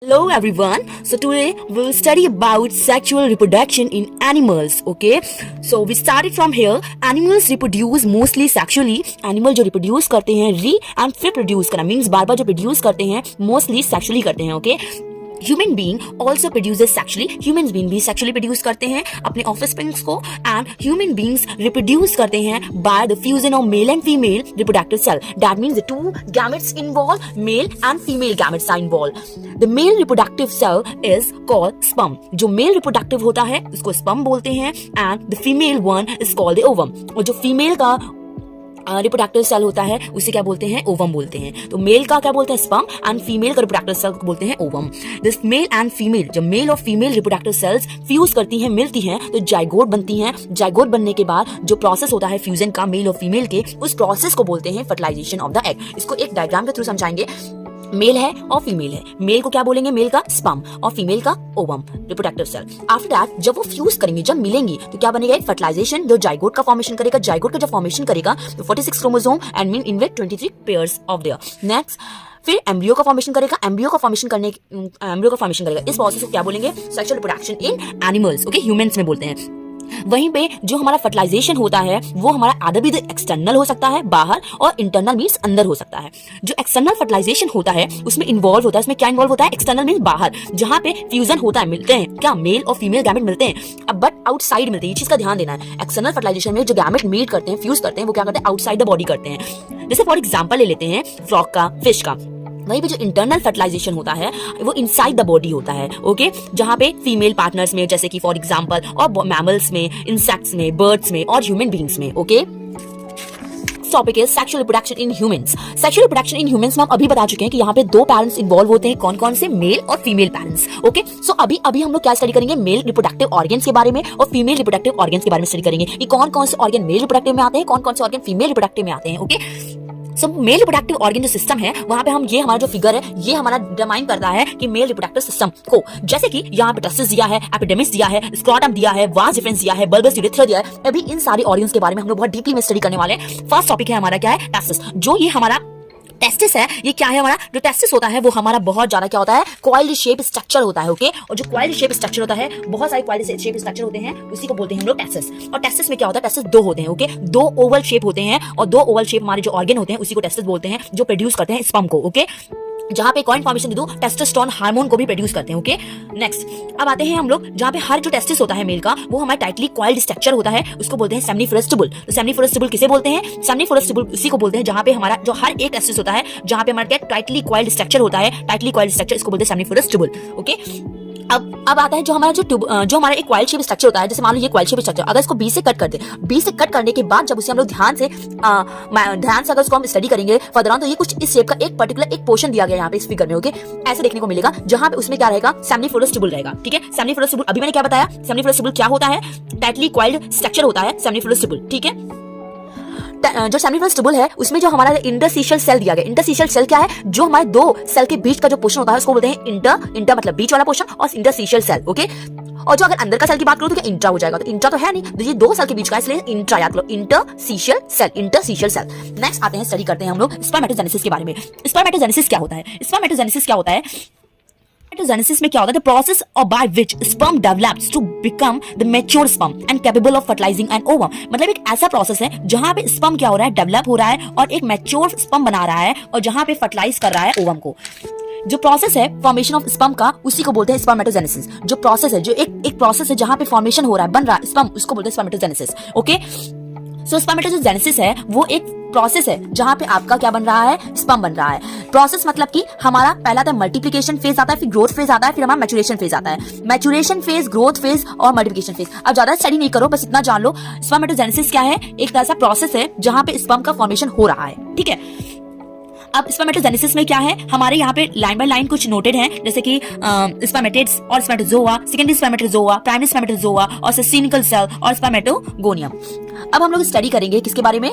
Hello everyone. So today we'll study about sexual reproduction in animals. Okay. So we started from here. Animals reproduce mostly sexually. Animal जो reproduce करते हैं re and फिर produce करना means बार बार जो produce करते हैं mostly sexually करते हैं. Okay. Human being also produces sexually. Human being भी सेक्सुअली प्रोड्यूस करते हैं अपने ऑफस्प्रिंग्स को. एंड ह्यूमन बीइंग्स रिप्रोड्यूस करते हैं by the fusion of male and female reproductive cell. That means the two gametes involve, male and female gametes are involve. The male reproductive cell is called sperm. जो male reproductive होता है उसको sperm बोलते हैं. And the female one is called the ovum. और जो female का reproductive cell होता है उसे क्या बोलते हैं? ओवम बोलते हैं. तो मेल का क्या बोलते हैं? स्पर्म. एंड फीमेल का रिप्रोडक्टिव सेल को बोलते हैं ovum. This mail and female, जब मेल और फीमेल रिप्रोडक्टिव सेल्स फ्यूज करती हैं, मिलती हैं, तो जाइगोट बनती हैं. जाइगोट बनने के बाद जो प्रोसेस होता है फ्यूजन का मेल और फीमेल के, उस प्रोसेस को बोलते हैं फर्टिलाइजेशन ऑफ द एग. इसको एक डायग्राम के थ्रू समझाएंगे. मेल है और फीमेल है. मेल को क्या बोलेंगे? मेल का स्पर्म और फीमेल का ovum reproductive cell. After that जब वो फ्यूज करेंगे, जब मिलेंगी, तो क्या बनेगा? एक फर्टिलाइजेशन जो जाइगोट का फॉर्मेशन करेगा. जाइगोट का जब फॉर्मेशन करेगा तो 46 chromosome and mean इनविट 23 pairs of their. Next फिर एम्ब्रियो का फॉर्मेशन करेगा. एम्ब्रियो का फॉर्मेशन करेगा. इस प्रोसेस को क्या बोलेंगे? Sexual reproduction in animals. Okay, humans में बोलते हैं. वहीं पे जो हमारा फर्टिलाइजेशन होता है वो हमारा आधा भी एक्सटर्नल हो सकता है, बाहर, और इंटरनल मींस अंदर हो सकता है. जो एक्सटर्नल फर्टिलाइजेशन होता है उसमें इन्वॉल्व होता है, उसमें क्या इन्वॉल्व होता है? एक्सटर्नल मींस बाहर, जहां पे फ्यूजन होता है, मिलते हैं क्या? मेल और फीमेल गैमेट मिलते हैं. अब बट आउटसाइड मिलते हैं. ये चीज का ध्यान देना है. एक्सटर्नल फर्टिलाइजेशन में जो गैमेट मीट करते हैं, फ्यूज करते हैं, वो क्या करते हैं? आउटसाइड द बॉडी करते हैं. जैसे फॉर एग्जाम्पल ले लेते हैं फ्रॉग का, फिश का. वहीं पे जो इंटरनल फर्टिलाइजेशन होता है वो इनसाइड द बॉडी होता है. ओके, जहां पे फीमेल पार्टनर्स में, जैसे कि फॉर एग्जांपल, और मैमल्स में, इंसेक्ट्स में, बर्ड्स में, और ह्यूमन बीइंग्स में. ओके, टॉपिक है sexual reproduction in humans. Sexual reproduction in humans में हम अभी बता चुके हैं कि यहाँ पे दो पेरेंट्स इन्वॉल्व होते हैं. कौन कौन से? मेल और फीमेल पेरेंट्स. ओके, सो अभी हम लोग क्या स्टडी करेंगे? मेल रिप्रोडक्टिव ऑर्गन्स के बारे में और फीमेल रिप्रोडक्टिव ऑर्गन्स के बारे में स्टडी करेंगे कि कौन कौन से ऑर्गन मेल रिप्रोडक्टिव में आते हैं, कौन कौन से ऑर्गन फीमेल रिप्रोडक्टिव में आते हैं. ओके, सो मेल रिप्रोडक्टिव ऑर्गन जो सिस्टम है, वहां पे हम, ये हमारा जो फिगर है, ये हमारा डिटरमाइन करता है कि मेल रिप्रोडक्टिव सिस्टम को, जैसे कि यहाँ पे टेस्टिस दिया है, एपिडेमिस दिया है, स्क्रोटम दिया है, वास डिफरेंस दिया है, बल्बस यूरेथ्रा दिया है. अभी इन सारे ऑर्गन्स के बारे में हम लोग बहुत डीपली में स्टडी करने वाले हैं. फर्स्ट टॉपिक है हमारा क्या है? टेस्टिस. जो ये हमारा टेस्टिस है, ये क्या है? हमारा जो टेस्टिस होता है वो हमारा बहुत ज्यादा क्या होता है? कॉइल्ड शेप स्ट्रक्चर होता है. ओके, और जो कॉइल्ड शेप स्ट्रक्चर होता है, बहुत सारे कॉइल्ड शेप स्ट्रक्चर होते हैं, उसी को बोलते हैं हम लोग टेस्टिस. और टेस्टिस में क्या होता है? टेस्टिस दो होते हैं. ओके, दो ओवल शेप होते हैं, और दो ओवल शेप हमारे जो ऑर्गन होते हैं उसी को टेस्टिस बोलते हैं, जो प्रोड्यूस करते हैं स्पर्म को. ओके, जहां पे कॉइन फॉर्मेशन दे दो, टेस्टोस्टेरोन हार्मोन को भी प्रोड्यूस करते हैं. ओके, नेक्स्ट अब आते हैं हम लोग जहां पे हर जो टेस्टिस होता है मेल का, वो हमारा टाइटली कॉइल्ड स्ट्रक्चर होता है, उसको बोलते हैं सेमनीफरस ट्यूबुल. तो सेमनीफरस ट्यूबुल किसे बोलते हैं? सेमनीफरस ट्यूबुल उसी को बोलते हैं जहां पे हमारा जो हर एक टेस्टिस होता है, जहां पे हमारा टाइटली कॉइल्ड स्ट्रक्चर होता है. टाइटली कॉइल्ड स्ट्रक्चर, इसको बोलते हैं सेमनीफरस ट्यूबुल. ओके, अब आता है जो हमारा जो हमारा एक कॉइल शेप स्ट्रक्चर होता है. जैसे मान लो ये कॉइल शेप स्ट्रक्चर, अगर इसको 20 से कट कर दे, 20 से कट करने के बाद जब उसे हम लोग ध्यान से अगर उसको हम स्टडी करेंगे फर्दर, तो ये कुछ इस शेप का एक पर्टिकुलर एक पोर्शन दिया गया यहाँ पे इस फिगर में. ओके, ऐसे देखने को मिलेगा, जहां पे उसमें क्या रहेगा? सेमनीफरस ट्यूबुल रहेगा. ठीक है, सेमनीफरस ट्यूबुल अभी मैंने क्या बताया? सेमनीफरस ट्यूबुल क्या होता है? टाइटली कॉइल्ड स्ट्रक्चर होता है सेमनीफरस ट्यूबुल. ठीक है, जो सेमनीफरस ट्यूबुल है उसमें जो हमारा इंटरस्टिशियल सेल दिया गया. इंटरस्टिशियल सेल क्या है? जो हमारे दो सेल के बीच का जो पोर्शन होता है उसको बोलते हैं इंटर मतलब बीच वाला पोर्शन, और इंटरस्टिशियल सेल. ओके, और जो अगर अंदर का सेल की बात करो तो क्या इंट्रा हो जाएगा? तो इंट्रा तो है नहीं, तो ये दो सेल के बीच का, इसलिए इंट्रा याद करो, interstitial cell, interstitial cell. Next आते हैं, स्टडी करते हैं हम लोग स्पर्मेटोजेनेसिस के बारे में. स्पर्मेटोजेनेसिस क्या होता है? स्पर्मेटोजेनेसिस क्या होता है? Spermatogenesis में क्या होता है? The process by which sperm develops to become the mature sperm and capable of fertilizing an ovum. मतलब एक ऐसा प्रोसेस है जहां पे स्पर्म क्या हो रहा है? डेवलप हो रहा है और एक मैच्योर स्पर्म बना रहा है, और जहां पे फर्टिलाइज कर रहा है ओवम को. जो प्रोसेस है फॉर्मेशन ऑफ स्पर्म का, उसी को बोलते हैं स्पर्मेटोजेनेसिस. जो प्रोसेस है, जो एक प्रोसेस है जहां पे फॉर्मेशन हो रहा है, बन रहा है स्पर्म, उसको बोलते हैं स्पर्मेटोजेनेसिस. ओके, सो स्पर्मेटोजेनेसिस है वो एक प्रोसेस है जहां पे आपका क्या बन रहा है? स्पर्म बन रहा है. प्रोसेस मतलब कि हमारा पहला आता है मल्टीप्लिकेशन फेज आता है, फिर ग्रोथ फेज आता है, फिर हमारा मैचुरेशन फेज आता है. मैचुरेशन फेज, ग्रोथ फेज और मल्टीप्लिकेशन फेज. अब ज्यादा स्टडी नहीं करो, बस इतना जान लो स्पर्मेटोजेनेसिस क्या है. एक तरह सा प्रोसेस है जहां पे स्पर्म का फॉर्मेशन हो रहा है. ठीक है, अब स्पर्मेटोजेनेसिस में क्या है? हमारे यहाँ पे लाइन बाय लाइन कुछ नोटेड हैं, जैसे कि स्पर्मेटिड्स और spermatozoa, secondary spermatozoa, primary spermatozoa और सिस्टिनिकल सेल और स्पर्मेटोगोनियम. अब हम लोग स्टडी करेंगे किसके बारे में?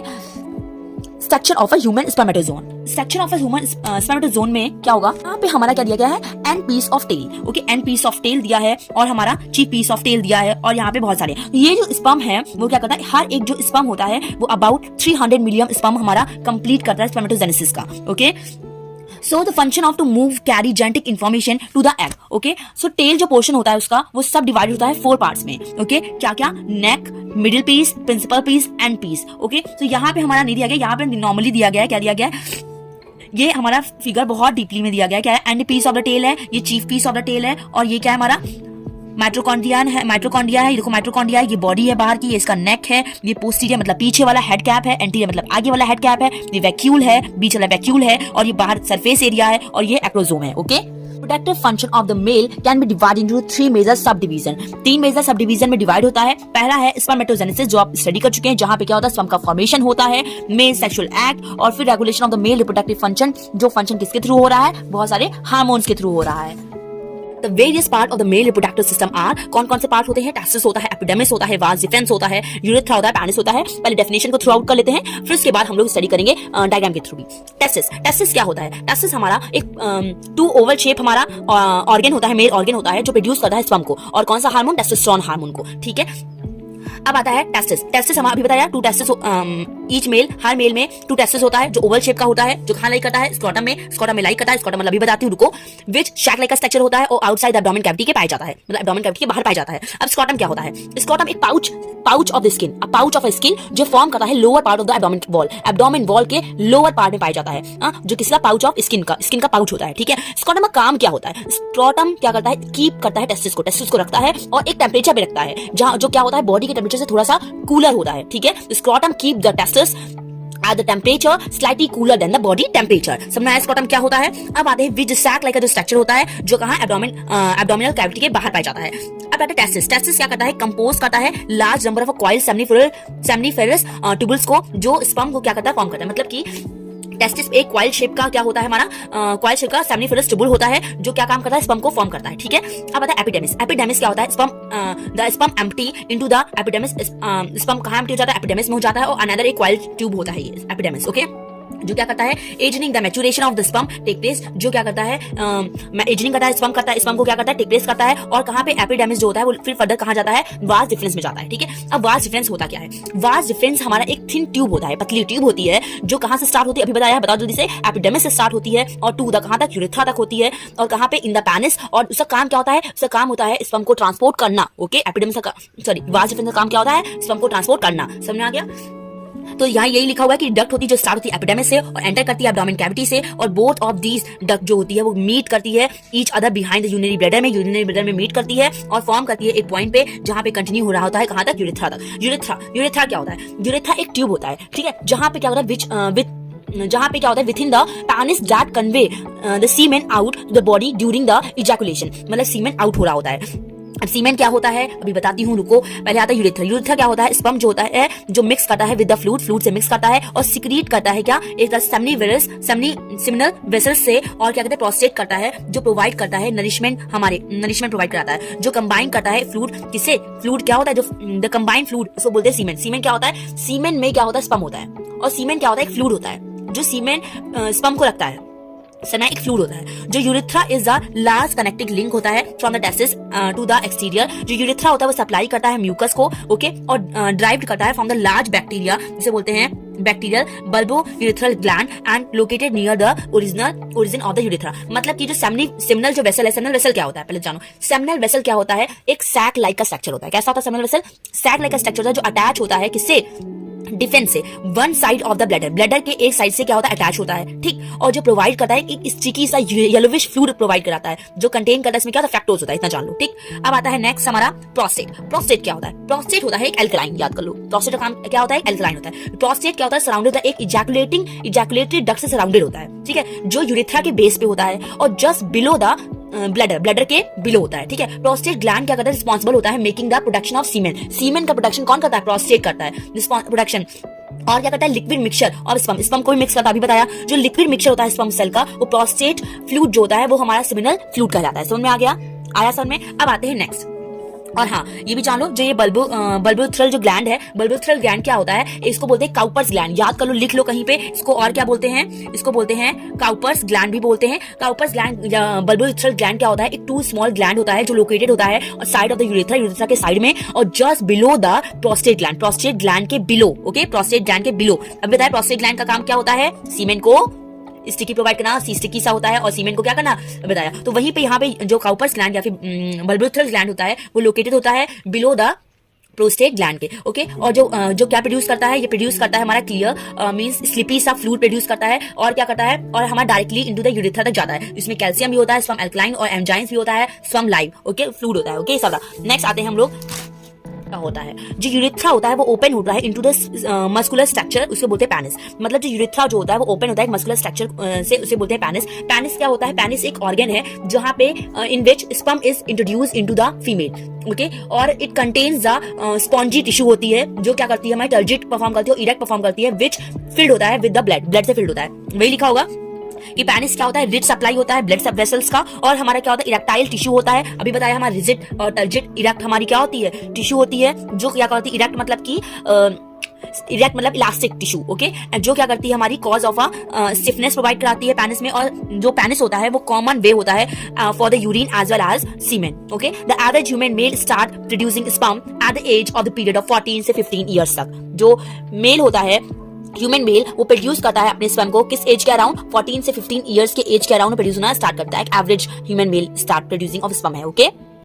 Structure of a human spermatozoon. Structure of a human spermatozoon में क्या होगा? यहाँ पे हमारा क्या दिया गया है? End piece of tail. Okay, end piece of tail दिया है, और हमारा चीफ पीस ऑफ टेल दिया है, और यहाँ पे बहुत सारे. ये जो स्पर्म है वो क्या करता है? हर एक जो स्पर्म होता है वो अबाउट 300 मिलियन स्पर्म हमारा कंप्लीट करता है स्पर्मेटोजेनेसिस का. Okay, so the function of to move carry genetic information to the egg. Okay, so tail जो पोर्शन होता है उसका वो सब डिवाइड होता है 4 पार्ट्स में. ओके, क्या क्या? Neck, middle piece, principal piece end piece. Okay, तो यहाँ पे हमारा नहीं दिया गया, यहाँ पे नॉर्मली दिया गया है. क्या दिया गया है? ये हमारा फिगर बहुत डीपली में दिया गया है. क्या है? End piece of the tail है, ये chief piece of the tail है, और ये क्या है? हमारा माइटोकॉन्ड्रिया है. ये देखो माइटोकॉन्ड्रिया है, ये बॉडी है बाहर की, ये इसका नेक है, ये पोस्टीरियर मतलब पीछे वाला हेड कैप है, एंटीरियर मतलब आगे वाला हेड कैप है, ये वैक्यूल है, बीच वाला वैक्यूल है, और ये बाहर सरफेस एरिया है, और ये एक्रोसोम है. Okay, productive function of the male can be divided into 3 major sub division. 3 major sub division में डिवाइड होता है. पहला है स्पर्मेटोजेनेसिस, जो आप स्टडी कर चुके हैं, जहां पे क्या होता है? स्पर्म का फॉर्मेशन होता है, मेल सेक्सुअल एक्ट, और फिर regulation of the male reproductive function, जो फंक्शन किसके थ्रू हो रहा है? बहुत सारे हार्मोन्स के थ्रू हो रहा है. The various part of the male reproductive system are, कौन से पार्ट होते हैं? टेस्टिस होता है, एपिडेमिस होता है, वास डिफरेंस होता है, यूरेथ्रा होता है, पेनिस होता है. पहले डेफिनेशन को थ्रू आउट कर लेते हैं, फिर उसके बाद हम लोग स्टडी करेंगे डायग्राम के थ्रू भी. टेस्टिस क्या होता है? टेस्टिस हमारा एक 2 ओवल शेप हमारा ऑर्गन होता है, मेल ऑर्गन होता है, जो प्रोड्यूस करता है स्पर्म को. और कौन सा हार्मोन? टेस्टोस्टेरोन हार्मोन को. ठीक है, अब आता है टेस्टिस हम अभी बताया 2 टेस्टिस, ईच मेल, हर मेल में 2 टेस्टिस होता है, जो ओवल शेप का होता है, जो खाना लाई करता है स्क्रोटम में लाई करता है. स्क्रोटम मतलब अभी बताती हूँ, रुको. विच शैक लाइक का स्ट्रक्चर होता है और आउटसाइड एब्डोमेन कैविटी के पाया जाता है, मतलब एब्डोमेन कैविटी के बाहर पाया जाता है. अब स्क्रोटम क्या होता है? स्क्रोटम एक pouch of the skin, pouch of skin जो फॉर्म करता है lower part of the abdomen wall के लोअर पार्ट में पाया जाता है, जो किसका? पाउच ऑफ स्किन का पाउच होता है. ठीक है, स्क्रोटम का काम क्या होता है? स्क्रोटम क्या करता है? कीप करता है टेस्टिस को रखता है, और एक टेम्परेचर पे रखता है, जहां जो क्या होता है? बॉडी के टेम्परेचर से थोड़ा सा कूलर होता है. ठीक है, scrotum keep the testis at the temperature slightly cooler than the body temperature. समझ में आया? स्क्रोटम क्या होता है? अब आते हैं विच सैक लाइक का जो स्ट्रक्चर होता है, जो कहाँ? एब्डोमिनल कैविटी के बाहर पाया जाता है. अब आते हैं टेस्टिस क्या करता है? कंपोज करता है large number of coil seminiferous tubules को, जो स्पर्म को क्या करता है? फॉर्म करता है. मतलब कि टेस्टिस एक क्वाइल शेप का क्या होता है? हमारा क्वाइल शेप का सेमनीफेरस ट्यूबल होता है, जो क्या काम करता है? स्पर्म को फॉर्म करता है. ठीक है, अब आता है एपिडेमिस क्या होता है? The sperm empty into the epidermis. Sperm कहाँ एम्प्टी हो जाता है? एपिडेमिस में हो जाता है, और अनदर एक क्वाइल ट्यूब होता है ये एपिडेमिस. ओके, जो क्या करता है? एजनिंग the maturation of the sperm take place. जो क्या करता है? एजनिंग करता है, स्पर्म को क्या करता है? टेक प्लेस करता है. और कहाँ पे? एपिडेमिस जो होता है वो फिर फर्दर कहाँ जाता है? वास डिफरेंस में जाता है. ठीक है, अब वास डिफरेंस होता क्या है? वास डिफरेंस हमारा एक थिन ट्यूब होता है, पतली ट्यूब होती है, जो कहाँ से स्टार्ट होती है? अभी बताया, बताओ जल्दी से. एपिडेमिस से स्टार्ट होती है और टू द कहाँ तक? यूरेथ्रा तक होती है, और कहाँ पे? इन द पेनिस. और उसका काम क्या होता है? उसका काम होता है स्पर्म को ट्रांसपोर्ट करना. ओके, एपिडेमिस का वास डिफरेंस का काम क्या होता है? स्पर्म को ट्रांसपोर्ट करना. समझ में आ गया? तो यहाँ यही लिखा हुआ है कि डक्ट होती है जो स्टार्ट होती है एपिडेमिस से और एंटर करती है एब्डोमेन कैविटी से, और बोथ ऑफ दीज डक्ट जो होती है वो मीट करती है each other behind the urinary bladder में मीट करती है और फॉर्म करती है एक पॉइंट पे, जहां पे कंटिन्यू हो रहा होता है कहां तक? यूरेथ्रा तक. यूरेथ्रा क्या होता है? यूरेथ्रा एक ट्यूब होता है. ठीक है, जहां पे क्या होता है? जहां पे क्या होता है? With in the penis that convey the semen out to the body during the ejaculation. मतलब सीमेन आउट हो रहा होता है. अब सीमेन क्या होता है? अभी बताती हूँ, रुको. पहले आता है यूरेथ्रा क्या होता है? स्पर्म जो होता है जो मिक्स करता है विद द फ्लूइड से मिक्स करता है और सिक्रीट करता है क्या? एक सेमिनल वेसल्स से, और क्या कहते हैं? प्रोस्टेट करता है, जो प्रोवाइड करता है नरिशमेंट प्रोवाइड कराता है, जो कंबाइन करता है फ्लूइड. किससे? फ्लूइड क्या होता है? जो द कंबाइंड फ्लूइड, उसको बोलते हैं सीमेन. सीमेन क्या होता है? सीमेन में क्या होता है? स्पर्म होता है, और सीमेन क्या होता है? एक फ्लूइड होता है जो सीमेन स्पर्म को रखता है. सना एक फ्लूइड होता है. जो urethra is the last connecting link होता है from the testis to the exterior. जो यूरेथ्रा होता है वो सप्लाई करता है म्यूकस को. ओके, और ड्राइव्ड करता है फ्रॉम द लार्ज बैक्टीरिया, जिसे बोलते हैं bacterial bulbo urethral gland and located near the origin of the urethra. मतलब कि जो सेमिनल जो वेसल है, सेमिनल वेसल क्या होता है? पहले जानो. सेमिनल वेसल क्या होता है? एक सैक लाइक का स्ट्रक्चर होता है. कैसा होता है सेमिनल वेसल? सैक लाइक का स्ट्रक्चर होता है, जो अटैच होता है किससे? डिफेंस से. One side of the bladder के एक साइड से क्या होता है? अटैच होता है. ठीक, और जो प्रोवाइड करता है एक स्टिकी सा येलोविश फ्लूइड प्रोवाइड कराता है, जो कंटेन करता है इसमें क्या होता है? फ्रैक्टोज होता है. इतना जान लो. ठीक, अब आता है नेक्स्ट हमारा प्रोस्टेट क्या होता है? प्रोस्टेट होता है एक एल्कलाइन. याद कर लो, प्रोस्टेट का काम क्या होता है? एल्कलाइन होता है. प्रोस्टेट क्या होता है? सराउंडेड होता है एक इजैकुलेटरी डक्ट से सराउंडेड होता है. ठीक है, जो यूरेथ्रा के बेस पे होता है और जस्ट बिलो द ब्लैडर के बिलो होता है. ठीक है, प्रोस्टेट ग्लैंड क्या करता है? रिस्पॉन्सिबल होता है मेकिंग द प्रोडक्शन ऑफ सीमेन. सीमेन का प्रोडक्शन कौन करता है? प्रोस्टेट करता है प्रोडक्शन. और क्या करता है? लिक्विड मिक्सचर और स्पर्म को भी मिक्स करता है. अभी बताया, जो लिक्विड मिक्सचर होता है स्पर्म सेल का, वो प्रोस्टेट फ्लूइड जो होता है वो हमारा सेमिनल फ्लूइड कहलाता है. समझ में आ गया? आया समझ में? अब आते हैं नेक्स्ट. और हाँ, ये भी जान लो, जो ये बल्बोथ्रल जो ग्लैंड है, बल्बोथ्रल ग्लैंड क्या होता है? इसको बोलते हैं काउपर्स ग्लैंड. याद कर लो, लिख लो कहीं पे. इसको और क्या बोलते हैं? इसको बोलते हैं काउपर्स ग्लैंड भी बोलते हैं. काउपर्स ग्लैंड बल्बोथ्रल ग्लैंड क्या होता है? एक 2 स्मॉल ग्लैंड होता है जो लोकेटेड होता है और साइड ऑफ द यूरेथ्रा के साइड में, और just below the prostate gland के बिलो. ओके, प्रोस्टेट ग्लैंड के बिलो. अब बताया प्रोस्टेट ग्लैंड का काम क्या होता है? सीमेन को स्टिकी प्रोवाइड करना, स्टिकी सा होता है, और सीमेंट को क्या करना बताया। तो वहीं पे यहाँ पे जो काउपर्स ग्लैंड या फिर बल्बोथरस ग्लैंड होता है वो लोकेटेड होता है बिलो द प्रोस्टेट ग्लैंड के। ओके, और जो क्या प्रोड्यूस करता है, ये प्रोड्यूस करता है हमारा क्लियर मींस स्लिपी सा फ्लूइड प्रोड्यूस करता है, और क्या करता है, और हमारा डायरेक्टली इनटू द यूरेथ्रा तक जाता है। इसमें कैल्शियम भी होता है, स्वम एल्कलाइन, और एंजाइम्स भी होता है, स्वम लाइव। ओके, फ्लूइड होता है। ओके, सब नेक्स्ट आते हैं हम लोग होता है जो यूरेथ्रा होता है वो ओपन होता है इनटू द मस्कुलर स्ट्रक्चर, उसको बोलते हैं पेनिस। मतलब जो यूरेथ्रा जो होता है वो ओपन होता है मस्कुलर स्ट्रक्चर से, उसे बोलते हैं पेनिस। पेनिस क्या होता है, पेनिस एक ऑर्गन है जहां पे in which sperm is introduce into the female. Okay, और it contains the spongy tissue होती है जो क्या करती है, हमारी टर्जिट परफॉर्म करती है और इरेक्ट परफॉर्म करती है, विच फिल्ड होता है विद द ब्लड, ब्लड से फिल्ड होता है। वही लिखा होगा कि पेनिस क्या होता है, रिच सप्लाई होता है ब्लड सब वेसल्स का, और हमारा क्या होता है, इरेक्टाइल टिश्यू होता है। अभी बताया हमारा रिजिड और टर्जिट, इरेक्ट हमारी क्या होती है, टिश्यू होती है जो क्या करती है, इरेक्ट मतलब की इरेक्ट मतलब इलास्टिक टिश्यू। ओके, जो क्या करती है, हमारी कॉज ऑफ स्टिफनेस प्रोवाइड कराती है पेनिस में, और जो पेनिस होता है वो कॉमन वे होता है for the urine as well as semen. Okay, the average human male start producing sperm at the age of the period of 14 से 15 ईयर्स तक। जो मेल होता है, ह्यूमन मेल, वो प्रोड्यूस करता है अपने स्पर्म को किस एज के अराउंड, 14 से 15 इयर्स के एज के अराउंड प्रोड्यूस होना स्टार्ट करता है। Average human male start producing of sperm है। ओके,